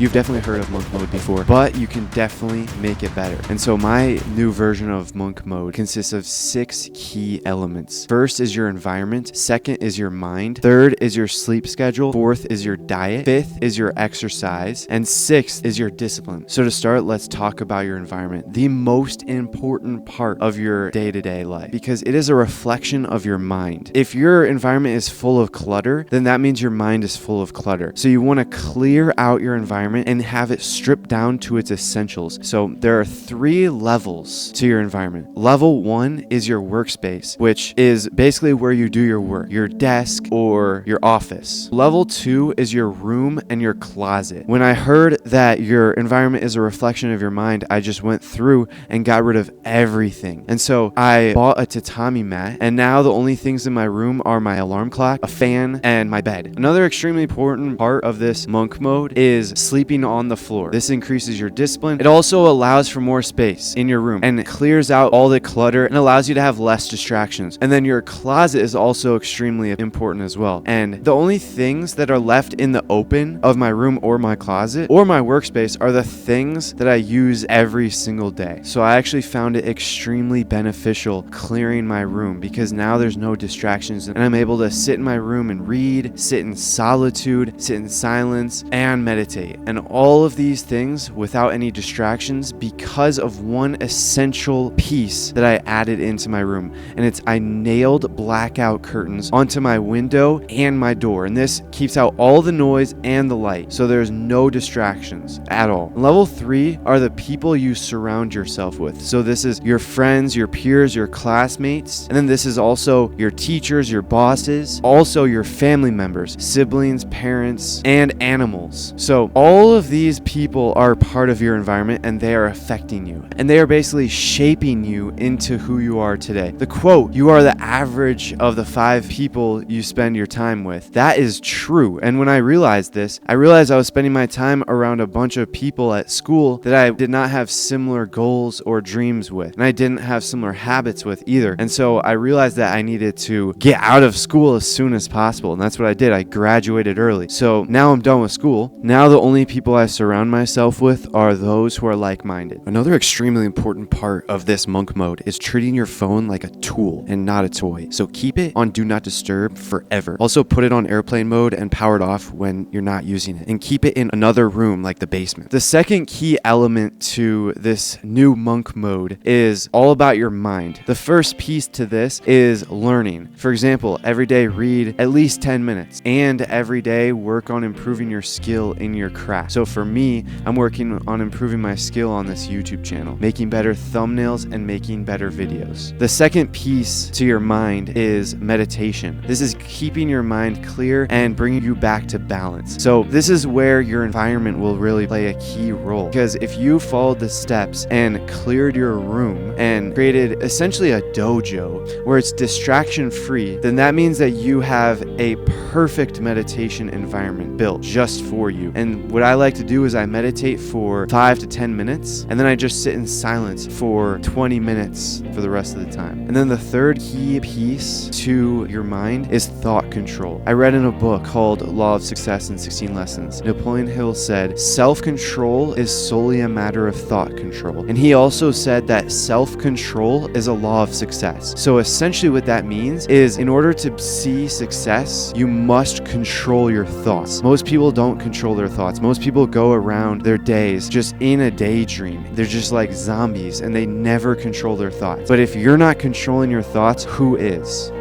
You've definitely heard of monk mode before, but you can definitely make it better. And so my new version of monk mode consists of 6 key elements. First is your environment. Second is your mind. Third is your sleep schedule. Fourth is your diet. Fifth is your exercise. And sixth is your discipline. So to start, let's talk about your environment. The most important part of your day-to-day life, because it is a reflection of your mind. If your environment is full of clutter, then that means your mind is full of clutter. So you want to clear out your environment and have it stripped down to its essentials. So there are 3 levels to your environment. Level 1 is your workspace, which is basically where you do your work, your desk or your office. Level 2 is your room and your closet. When I heard that your environment is a reflection of your mind, I just went through and got rid of everything. And so I bought a tatami mat, and now the only things in my room are my alarm clock, a fan, and my bed. Another extremely important part of this monk mode is sleeping on the floor. This increases your discipline. It also allows for more space in your room and clears out all the clutter and allows you to have less distractions. And then your closet is also extremely important as well. And the only things that are left in the open of my room or my closet or my workspace are the things that I use every single day. So I actually found it extremely beneficial clearing my room, because now there's no distractions and I'm able to sit in my room and read, sit in solitude, sit in silence, and meditate. And all of these things without any distractions because of one essential piece that I added into my room. And it's I nailed blackout curtains onto my window and my door. And this keeps out all the noise and the light. So there's no distractions at all. Level 3 are the people you surround yourself with. So this is your friends, your peers, your classmates. And then this is also your teachers, your bosses, also your family members, siblings, parents, and animals. So all of these people are part of your environment and they are affecting you. And they are basically shaping you into who you are today. The quote, "You are the average of the 5 people you spend your time with," that is true. And when I realized this, I realized I was spending my time around a bunch of people at school that I did not have similar goals or dreams with. And I didn't have similar habits with either. And so I realized that I needed to get out of school as soon as possible. And that's what I did. I graduated early. So now I'm done with school. Now the only people I surround myself with are those who are like-minded. Another extremely important part of this monk mode is treating your phone like a tool and not a toy. So keep it on do not disturb forever. Also put it on airplane mode and power it off when you're not using it. And keep it in another room like the basement. The second key element to this new monk mode is all about your mind. The first piece to this is learning. For example, every day read at least 10 minutes and every day work on improving your skill in your craft. So for me, I'm working on improving my skill on this YouTube channel, making better thumbnails and making better videos. The second piece to your mind is meditation. This is keeping your mind clear and bringing you back to balance. So this is where your environment will really play a key role, because if you followed the steps and cleared your room and created essentially a dojo where it's distraction free, then that means that you have a perfect meditation environment built just for you. And what I like to do is I meditate for 5 to 10 minutes and then I just sit in silence for 20 minutes for the rest of the time. And then the third key piece to your mind is thought control. I read in a book called Law of Success in 16 Lessons. Napoleon Hill said, self-control is solely a matter of thought control. And he also said that self-control is a law of success. So essentially what that means is in order to see success, you must control your thoughts. Most people don't control their thoughts. Most people go around their days just in a daydream. They're just like zombies and they never control their thoughts. But if you're not controlling your thoughts, who is?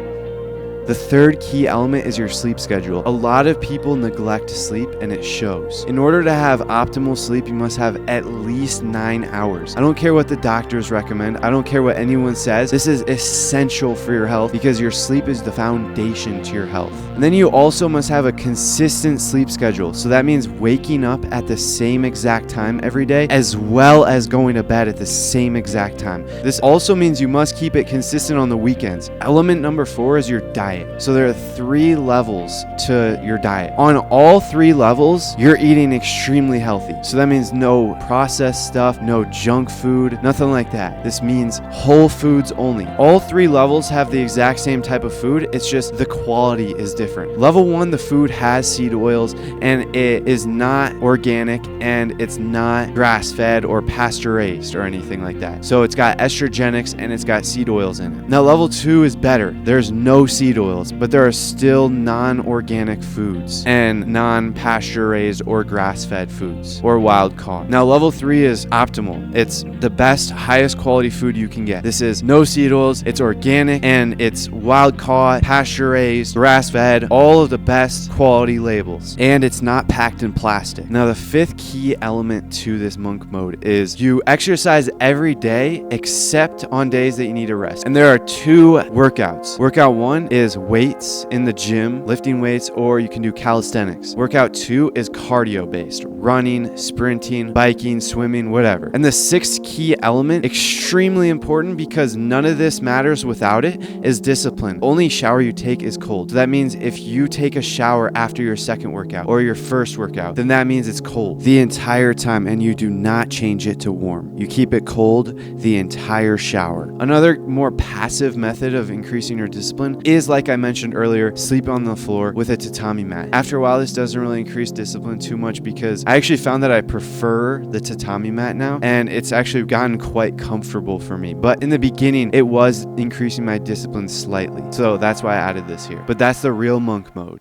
The third key element is your sleep schedule. A lot of people neglect sleep and it shows. In order to have optimal sleep, you must have at least 9 hours. I don't care what the doctors recommend. I don't care what anyone says. This is essential for your health because your sleep is the foundation to your health. And then you also must have a consistent sleep schedule. So that means waking up at the same exact time every day, as well as going to bed at the same exact time. This also means you must keep it consistent on the weekends. Element number 4 is your diet. diet. So there are 3 levels to your diet. On all 3 levels, you're eating extremely healthy. So that means no processed stuff, no junk food, nothing like that. This means whole foods only. All 3 levels have the exact same type of food. It's just the quality is different. Level 1, the food has seed oils and it is not organic and it's not grass-fed or pasture-raised or anything like that. So it's got estrogenics and it's got seed oils in it. Now level 2 is better. There's no seed oils, but there are still non-organic foods and non-pasture-raised or grass-fed foods or wild caught. Now level 3 is optimal. It's the best, highest quality food you can get. This is no seed oils, it's organic, and it's wild caught, pasture-raised, grass-fed, all of the best quality labels. And it's not packed in plastic. Now the 5th key element to this monk mode is you exercise every day except on days that you need a rest. And there are 2 workouts. Workout 1 is weights in the gym, lifting weights, or you can do calisthenics. Workout 2 is cardio based, running, sprinting, biking, swimming, whatever. And the 6th key element, extremely important because none of this matters without it, is discipline. Only shower you take is cold. So that means if you take a shower after your second workout or your first workout, then that means it's cold the entire time and you do not change it to warm. You keep it cold the entire shower. Another more passive method of increasing your discipline is, like I mentioned earlier, sleep on the floor with a tatami mat. After a while, this doesn't really increase discipline too much because I actually found that I prefer the tatami mat now and it's actually gotten quite comfortable for me. But in the beginning, it was increasing my discipline slightly. So that's why I added this here. But that's the real monk mode.